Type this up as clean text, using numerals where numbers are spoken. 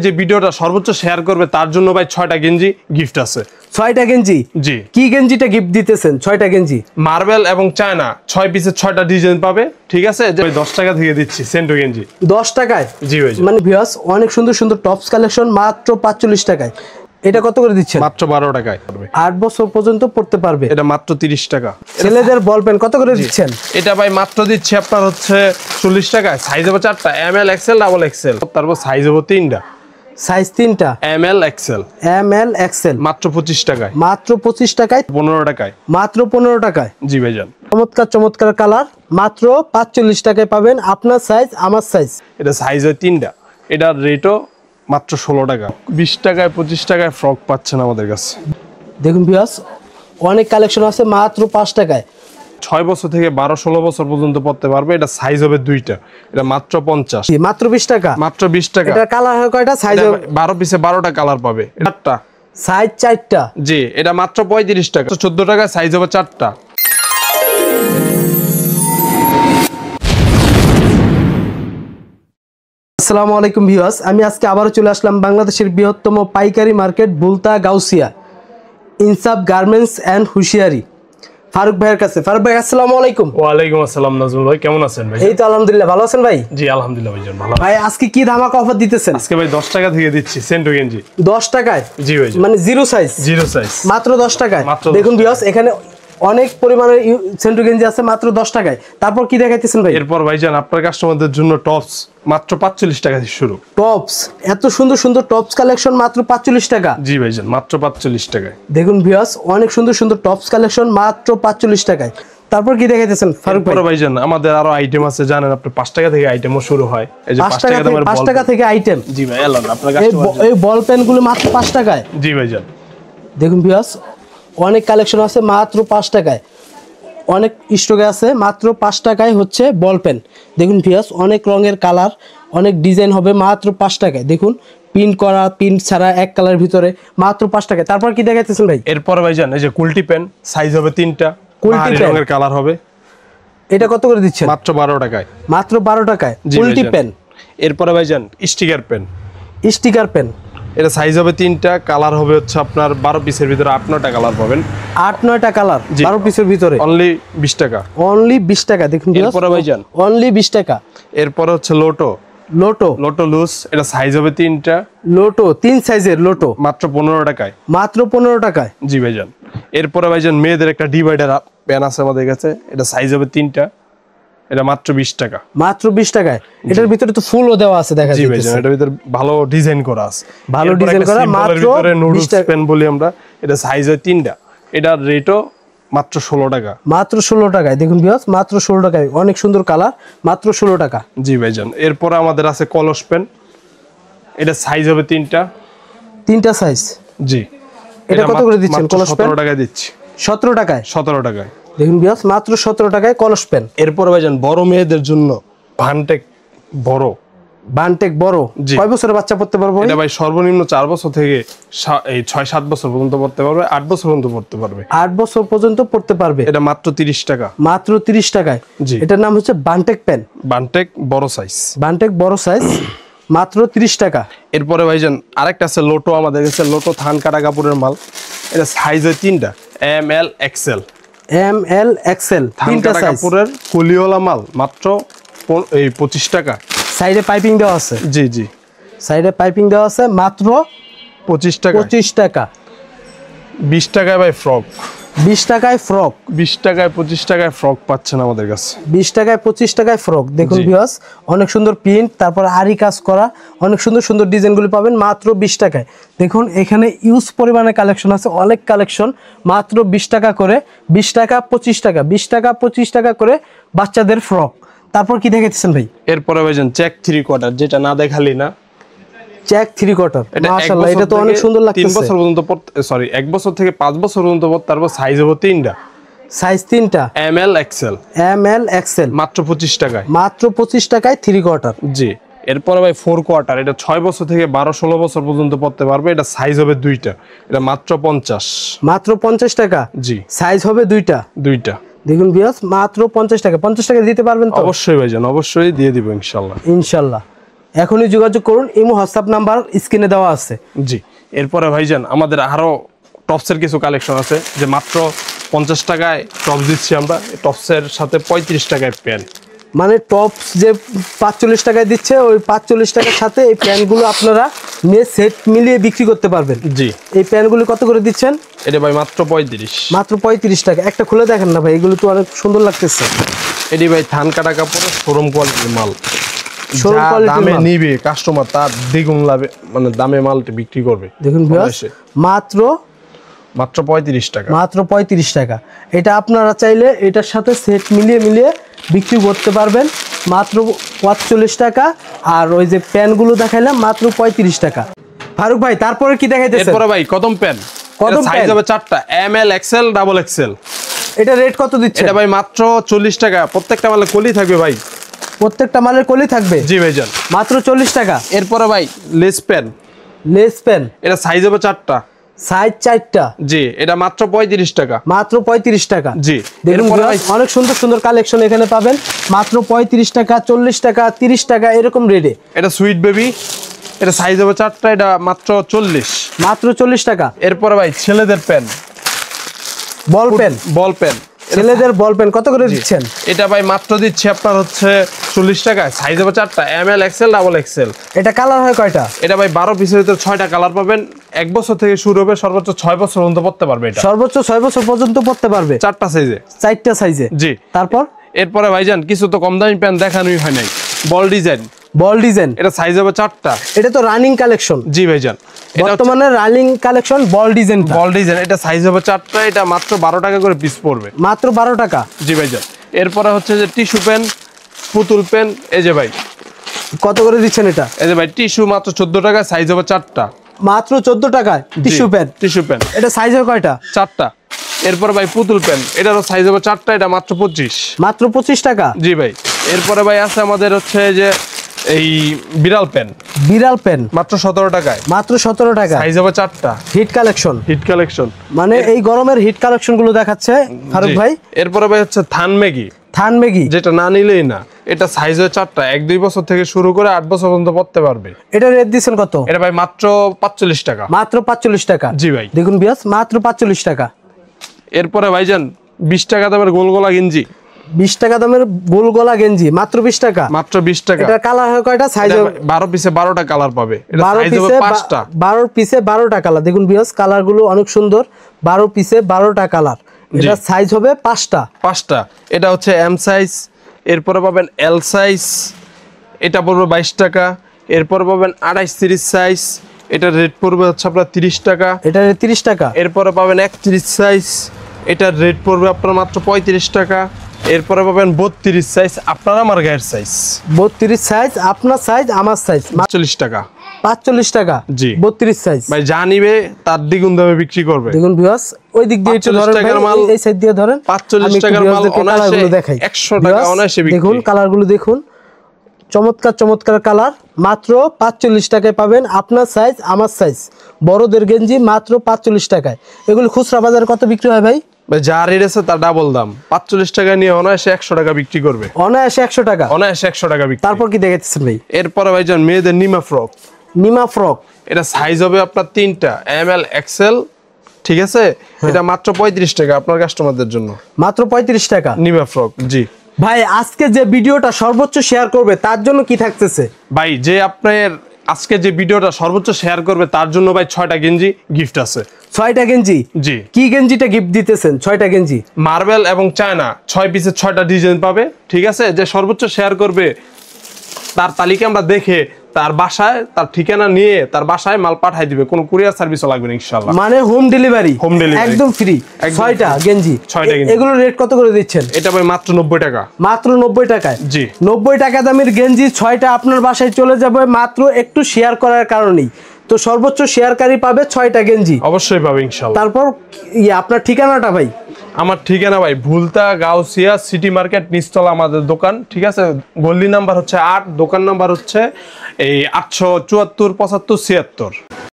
যে ভিডিওটা সর্বোচ্চ শেয়ার করবে তার জন্য ভাই 6টা গেঞ্জি গিফট আছে। 6টা গেঞ্জি? জি। কি গেঞ্জিটা গিফট দিতেছেন? 6টা গেঞ্জি মার্বেল এবং চায়না 6 পিসের 6টা ডিজাইন পাবে, ঠিক আছে? যে 10 টাকা থেকে দিচ্ছি সেন্টো গেঞ্জি। 10 টাকায়? জি ভাই। মানে ভিউয়ার্স অনেক সুন্দর সুন্দর টপস কালেকশন মাত্র 45 টাকায়। এটা কত করে দিচ্ছেন? মাত্র 12 টাকায়। 8 বছর পর্যন্ত পড়তে পারবে। এটা মাত্র 30 টাকা। ছেলেদের বল পেন কত করে দিচ্ছেন? এটা ভাই মাত্র দিচ্ছি আপনার হচ্ছে 40 টাকায়। সাইজ হবে 4টা, এমএল এক্সেল ডাবল এক্সেল। তারপর সাইজ হবে 3টা। সাইজ 3টা, এমএল এক্সেল। এমএল এক্সেল মাত্র 25 টাকায়। মাত্র 25 টাকায়। 15 টাকায়। মাত্র 15 টাকায়। জি ভাইজান। চমৎকার চমৎকার কালার মাত্র 45 টাকায় পাবেন। আপনার সাইজ আমার সাইজ। এটা সাইজ হয় 3টা। এটার রেটও মাত্র 16 টাকা। 20 টাকায় 25 টাকায় ফ্রক পাচ্ছেন আমাদের কাছে। দেখুন ভিউয়ার্স অনেক কালেকশন আছে মাত্র 5 টাকায়। 6 বছর থেকে 12-16 বছর পর্যন্ত পড়তে পারবে। এটা সাইজ হবে 2টা। এটা মাত্র 50। মাত্র 20 টাকা। মাত্র 20 টাকা। এটা কালার হয় কয়টা? সাইজ 12 পিসে 12টা কালার পাবে। এটা সাইজ 4টা। জি। এটা মাত্র 35 টাকা। 14 টাকা। সাইজ হবে 4টা। আসসালামু আলাইকুম ভিউয়ার্স, আমি আজকে আবারও চলে আসলাম বাংলাদেশের বৃহত্তম পাইকারি মার্কেট বুলতা গাউসিয়া ইনসাফ গার্মেন্টস অ্যান্ড হুশিয়ারি ফারুক ভাইয়ের কাছে। ফারুক ভাই আসসালামু আলাইকুম। ওয়ালাইকুম আসসালাম নাজমুল ভাই, কেমন আছেন ভাই? এই তো আলহামদুলিল্লাহ, ভালো আছেন ভাই? জি আলহামদুলিল্লাহ ভাইজান ভালো। ভাই আজকে কি ধামাকা অফার দিতেছেন? আজকে ভাই 10 টাকা থেকে দিচ্ছি সেন্টো গেঞ্জি। 10 টাকায়? জি ভাই। মানে জিরো সাইজ? জিরো সাইজ মাত্র 10 টাকায়। মাত্র দেখুন ভিউয়ার্স এখানে অনেক পরিমাণের সেন্টো গেঞ্জি আছে মাত্র 10 টাকায়। তারপর কি দেখাইতেছেন ভাই? এরপর ভাইজান আপনার কাস্টমারদের জন্য টপস মাত্র 45 টাকা থেকে শুরু। টপস, এত সুন্দর সুন্দর টপস কালেকশন মাত্র 45 টাকা। জি ভাইজান মাত্র 45 টাকায়। দেখুন ভিউয়ার্স অনেক সুন্দর সুন্দর টপস কালেকশন মাত্র 45 টাকায়। তারপর কি দেখাইতেছেন ফারুক ভাই? ভাইজান আমাদের আরো আইটেম আছে, জানেন আপনি 5 টাকা থেকে আইটেমও শুরু হয়। এই যে 5 টাকা থেকে আইটেম। জি ভাই এলান আপনার কাস্টমার। এই বল পেন গুলো মাত্র 5 টাকায়। জি ভাইজান। দেখুন ভিউয়ার্স অনেক কালেকশন আছে মাত্র 5 টাকায়। অনেক স্টকে আছে মাত্র 5 টাকায় হচ্ছে বল পেন। দেখুন ভিউয়ার্স অনেক রঙের কালার, অনেক ডিজাইন হবে মাত্র 5 টাকায়। দেখুন প্রিন্ট করা, প্রিন্ট ছাড়া এক কালার ভিতরে মাত্র 5 টাকায়। তারপর কি দেখাইতেছেন ভাই? এরপর ভাইজান এই যে কুলটি পেন, সাইজ হবে 3টা, কুলটি রঙের কালার হবে। এটা কত করে দিচ্ছেন? মাত্র 12 টাকায়। মাত্র 12 টাকায় কুলটি পেন। এরপরে ভাইজান স্টিকার পেন। স্টিকার পেন, এটা সাইজ হবে 3টা, কালার হবে হচ্ছে আপনার 12 পিসের ভিতরে 8-9টা কালার পাবেন। 8-9টা কালার 12 পিসের ভিতরে অনলি 20 টাকা। অনলি 20 টাকা। দেখুন এরপরে ভাইজান অনলি 20 টাকা। এরপরে হচ্ছে লোটো। লোটো লুজ, এটা সাইজ হবে 3টা। লোটো 3 সাইজের লোটো মাত্র 15 টাকায়। মাত্র 15 টাকায়। জি ভাইজান। এরপরে ভাইজান মেয়েদের একটা ডিভাইডার পেন আছে আমাদের কাছে, এটা সাইজ হবে 3টা। এটা মাত্র 20 টাকা। মাত্র 20 টাকায়। এটার ভিতরে তো ফুলও দেওয়া আছে দেখা যাচ্ছে। জি ভাইজান এটার ভিতরে ভালো ডিজাইন করা আছে। ভালো ডিজাইন করা মাত্র 20 টাকা পেন বলি আমরা। এটা সাইজ হয় 3টা। এটার রেটও মাত্র 16 টাকা। মাত্র 16 টাকায়। দেখুন ভিউয়ার্স মাত্র 16 টাকায় অনেক সুন্দর কালার মাত্র 16 টাকা। জি ভাইজান। এরপরে আমাদের আছে কলস পেন, এটা সাইজ হবে 3টা সাইজ। জি। এটা কত করে দিচ্ছেন কলস পেন? 17 টাকায় দিচ্ছি। 17 টাকায়? 17 টাকায়। দেখুন ভিউয়ার্স মাত্র 17 টাকায় কলস পেন। এরপর ভাইজান বড় মেয়েদের জন্য ভানটেক বড়। ভানটেক বড় কয় বছরের বাচ্চা পড়তে পারবে? এটা ভাই সর্বনিম্ন 4 বছর থেকে এই 6-7 বছর পর্যন্ত পড়তে পারবে, 8 বছর পর্যন্ত পড়তে পারবে। 8 বছর পর্যন্ত পড়তে পারবে। এটা মাত্র 30 টাকা। মাত্র 30 টাকায়। জি। এটার নাম হচ্ছে ভানটেক পেন। ভানটেক বড় সাইজ। ভানটেক বড় সাইজ মাত্র 30 টাকা। এরপরে ভাইজান আরেকটা আছে লোটো আমাদের কাছে, লোটো থান কাটা কাপড়ের মাল। এটা সাইজ হয় 3টা, এমএল এক্সেল। এমএল এক্সেল থান কাটা কাপড়ের কলিওয়ালা মাল মাত্র 25 টাকা। সাইডে পাইপিং দেওয়া আছে। জি জি। সাইডে পাইপিং দেওয়া আছে মাত্র 25 টাকা। 25 টাকা। 20 টাকায় ভাই ফ্রক। 20 টাকায় ফ্রক। 20 টাকায় 25 টাকায় ফ্রক পাচ্ছেন আমাদের কাছে। 20 টাকায় 25 টাকায় ফ্রক। দেখুন ভিউয়ার্স অনেক সুন্দর প্রিন্ট, তারপর আরি কাজ করা, অনেক সুন্দর সুন্দর ডিজাইনগুলো পাবেন মাত্র 20 টাকায়। দেখুন এখানে ইউজ পরিমাণে কালেকশন আছে, অনেক কালেকশন মাত্র 20 টাকা করে। 20 টাকা 25 টাকা, 20 টাকা 25 টাকা করে বাচ্চাদের ফ্রক। তারপর কি দেখাইতেছেন ভাই? এরপরে ভাইজান চেক 3/4, যেটা না দেখালি না। চেক 3/4 মাশাআল্লাহ, এটা তো অনেক সুন্দর লাগতেছে। 3 বছর পর্যন্ত সরি 1 বছর থেকে 5 বছর পর্যন্ত তারপর সাইজ হবে 3টা। সাইজ 3টা, এমএল এক্সেল। এমএল এক্সেল মাত্র 25 টাকায়। মাত্র 25 টাকায় 3/4। জি। এরপরে ভাই 4/4, এটা 6 বছর থেকে 12-16 বছর পর্যন্ত পড়তে পারবে। এটা সাইজ হবে 2টা। এটা মাত্র 50। মাত্র 50 টাকা। জি। সাইজ হবে 2টা। দেখুন ভিউয়ার্স মাত্র 50 টাকা। 50 টাকা দিতে পারবেন তো? অবশ্যই ভাইজান, অবশ্যই দিয়ে দিব ইনশাআল্লাহ। ইনশাআল্লাহ। এখনই যোগাযোগ করুন, ইমো হোয়াটসঅ্যাপ নাম্বার স্ক্রিনে দেওয়া আছে। জি, এরপরে ভাইজান আমাদের আরো টপসের কিছু কালেকশন আছে, যে মাত্র 50 টাকায় টপস দিচ্ছি আমরা। টপসের সাথে 35 টাকায় প্যান্ট, মানে টপস যে 45 টাকায় দিচ্ছে, ওই 45 টাকার সাথে এই প্যান্টগুলো আপনারা নিয়ে সেট মিলিয়ে বিক্রি করতে পারবেন। জি, এই প্যান্টগুলো কত করে দিচ্ছেন? এটা ভাই মাত্র 35। মাত্র 35 টাকা। একটা খুলে দেখেন না ভাই, এগুলো তো অনেক সুন্দর লাগতেছে। এটি ভাই থান কাটা কাপড়ের শোরুম কোয়ালিটির মাল। শোরুম যা কোয়ালিটির দামে মাল নিবে কাস্টমার তার দ্বিগুণ লাভে, মানে দামে মালটা বিক্রি করবে। দেখুন ভিউয়ার্স, অনায়াসে। মাত্র মাত্র 35 টাকা। মাত্র 35 টাকা। এটা আপনারা চাইলে এটার সাথে সেট মিলিয়ে বিক্রি করতে পারবেন মাত্র 45 টাকা। আর ওই যে প্যান্টগুলো দেখাইলাম মাত্র 35 টাকা। ফারুক ভাই, তারপরে কি দেখাইতেছেন? এরপরে ভাই কদম প্যান্ট, কদম সাইজ প্যান্ট। হবে 4টা, M L, XL, double XL. এটা রেট কত দিচ্ছে? এটা ভাই মাত্র 40 টাকা। প্রত্যেকটা মালে কলি থাকবে ভাই। প্রত্যেকটা মালের কলি থাকবে? জি ভাইজান, মাত্র 40 টাকা। এরপরে ভাই লেস প্যান্ট, লেস প্যান্ট, এটা সাইজ হবে 4টা। সাইজ 4টা। জি, এটা মাত্র 35 টাকা। মাত্র 35 টাকা। জি, দেখুন এরপরে ভাই ভিউয়ার্স, অনেক সুন্দর সুন্দর কালেকশন এখানে পাবেন মাত্র 35 টাকা, 40 টাকা, 30 টাকা এরকম রেটে। এটা সুইট বেবি, এটা সাইজ হবে 4টা, এটা মাত্র 40। মাত্র 40 টাকা। এরপরে ভাই ছেলেদের প্যান্ট, বল পেন, বল প্যান্ট, ছেলেদের বল পেন কত করে দিচ্ছেন? এটা ভাই মাত্র দিচ্ছি আপনার হচ্ছে 40 টাকা। সাইজ হবে 4টা, M L, XL, double XL. এটা কালার হয় কয়টা? এটা ভাই 12 পিসের ভিতরে 6টা কালার পাবেন। 1 বছর থেকে শুরু হবে, সর্বোচ্চ 6 বছর পর্যন্ত পড়তে পারবে। এটা সর্বোচ্চ 6 বছর পর্যন্ত পড়তে পারবে, 4টা সাইজে, 4টা সাইজে। জি। তারপর এরপরে ভাইজান কিছু তো কম দামি প্যান্ট দেখানোই হয় নাই। বল ডিজাইন, বল ডিজাইন, এটা সাইজ হবে 4টা। এটা তো রানিং কালেকশন। জি ভাইজান, এটা বর্তমানে রানিং কালেকশন বল ডিজাইন। বল ডিজাইন, এটা সাইজ হবে 4টা, এটা মাত্র 12 টাকা করে পিস পড়বে। মাত্র 12 টাকা। জি ভাইজান, এরপরে হচ্ছে যে টিস্যু পেন, পুতুল পেন। এই যে ভাই, কত করে দিচ্ছেন এটা? এই যে ভাই টিস্যু মাত্র 14 টাকা, সাইজ হবে 4টা। মাত্র 14 টাকায় টিস্যু পেন। টিস্যু পেন, এটা সাইজ হয় কয়টা? 4টা। এরপর ভাই পুতুল পেন, এটারও সাইজ হবে 4টা, এটা মাত্র 25। মাত্র 25 টাকা। জি ভাই, এরপরে ভাই আছে আমাদের হচ্ছে যে এই বিড়াল পেন, বিড়াল পেন মাত্র 17 টাকায়, মাত্র 17 টাকা। সাইজ হবে 4টা। হিট কালেকশন, হিট কালেকশন, মানে এই গরমের হিট কালেকশন গুলো দেখাচ্ছে ফারুক ভাই। এরপরে ভাই হচ্ছে থান ম্যাগি, থান ম্যাগি, যেটা না নিলেই না। এটা সাইজ হয় 4টা, 1-2 বছর থেকে শুরু করে 8 বছর পর্যন্ত পড়তে পারবে। এটা রেট দিচ্ছেন কত? এটা ভাই মাত্র 45 টাকা। মাত্র 45 টাকা। জি ভাই, দেখুন বিয়াস, মাত্র 45 টাকা। এরপরে ভাইজান 20 টাকা দামের গোলগোলা গেঞ্জি, 20 টাকা দামের গোল গলা গেঞ্জি মাত্র 20 টাকা। মাত্র 20 টাকা। এটা কালার হয় কয়টা? সাইজ 12 পিসে 12টা কালার পাবে। এটা 12 সাইজ হবে পিসে 5টা। 12 পিসে 12টা কালার। দেখুন বিয়াস, কালার গুলো অনেক সুন্দর। 12 পিসে 12টা কালার। এটা সাইজ হবে 5টা। 5টা। এটা হচ্ছে এম সাইজ, এরপরে পাবেন এল সাইজ, এটা পড়বে 22 টাকা। এরপরে পাবেন 28-30 সাইজ, এটা রেট পড়বে হচ্ছে আপনার 30 টাকা। এটা 30 টাকা। এরপরে পাবেন 31 সাইজ, এটার রেট পড়বে আপনার মাত্র 35 টাকা। এরপরে পাবেন 32 সাইজ, আপনার আমার গায়ের সাইজ। 32 সাইজ, আপনার সাইজ আমার সাইজ, 40 টাকা। 45 টাকা। জি। 32 সাইজ। ভাই যা নিবে তার দ্বিগুণ দামে বিক্রি করবে। দেখুন ভিউয়ার্স, ওই দিক দিয়ে একটু 45 ধরেন টাকার ভাই, মাল, এই সাইড দিয়ে ধরেন। 45 আমি একটু টাকার মাল ভিউয়ার্সদেরকে অনায়াসে কালারগুলো দেখাই। 100 টাকা ভিউয়ার্স, অনায়াসে বিক্রি। দেখুন কালারগুলো দেখুন, চমৎকার চমৎকার কালার। মাত্র 45 টাকায় পাবেন আপনার সাইজ আমার সাইজ। বড়দের গেঞ্জি মাত্র 45 টাকায়। এগুলো খুচরা বাজারে কত বিক্রি হয় ভাই? ভাই যা রেট আছে তার ডাবল দাম। 45 টাকা নিয়ে অনায়াসে 100 টাকা বিক্রি করবে। অনায়াসে 100 টাকা। অনায়াসে 100 টাকা বিক্রি। তারপর কি দেখাচ্ছেন ভাই? এরপরে ভাইজান মেয়েদের নিমা ফ্রক, নিমা ফ্রক, এটা সাইজ হবে আপনার 3টা, এম এল, এক্সেল। ঠিক আছে, এটা মাত্র 35 টাকা আপনার কাস্টমারদের জন্য। মাত্র 35 টাকা নিমা ফ্রক। জি ভাই, আজকে যে ভিডিওটা সর্বোচ্চ শেয়ার করবে তার জন্য কি থাকতেছে? ভাই, যে আপনার আজকে যে ভিডিওটা সর্বোচ্চ শেয়ার করবে তার জন্য ভাই 6টা গেঞ্জি গিফট আছে। 6টা গেঞ্জি? জি। কি গেঞ্জিটা গিফট দিতেছেন? 6টা গেঞ্জি মার্বেল এবং চায়না 6 পিসের 6টা ডিজাইন পাবে। ঠিক আছে, যে সর্বোচ্চ শেয়ার করবে তার তালিকা আমরা দেখে তার বাসায় তার ঠিকানা নিয়ে তার বাসায় মাল পাঠাই দিবে, কোনো কুরিয়ার সার্ভিসও লাগবে না ইনশাআল্লাহ। মানে হোম ডেলিভারি? হোম ডেলিভারি একদম ফ্রি। 6টা গেঞ্জি। 6টা গেঞ্জি। এগুলো রেট কত করে দিচ্ছেন? এটা ভাই মাত্র 90 টাকা। মাত্র 90 টাকায়? জি। 90 টাকা দামের গেঞ্জি 6টা আপনার বাসায় চলে যাবে মাত্র একটু শেয়ার করার কারণেই। তো সর্বোচ্চ শেয়ারকারী পাবে 6টা গেঞ্জি। অবশ্যই পাবে ইনশাআল্লাহ। তারপর আপনার ঠিকানাটা ভাই? আমার ঠিকানা ভাই ভুলতা, গাউসিয়া, সিটি মার্কেট, নিচতলা আমাদের দোকান। ঠিক আছে, গল্লি নাম্বার হচ্ছে 8, দোকান নাম্বার হচ্ছে এই 874 75 76।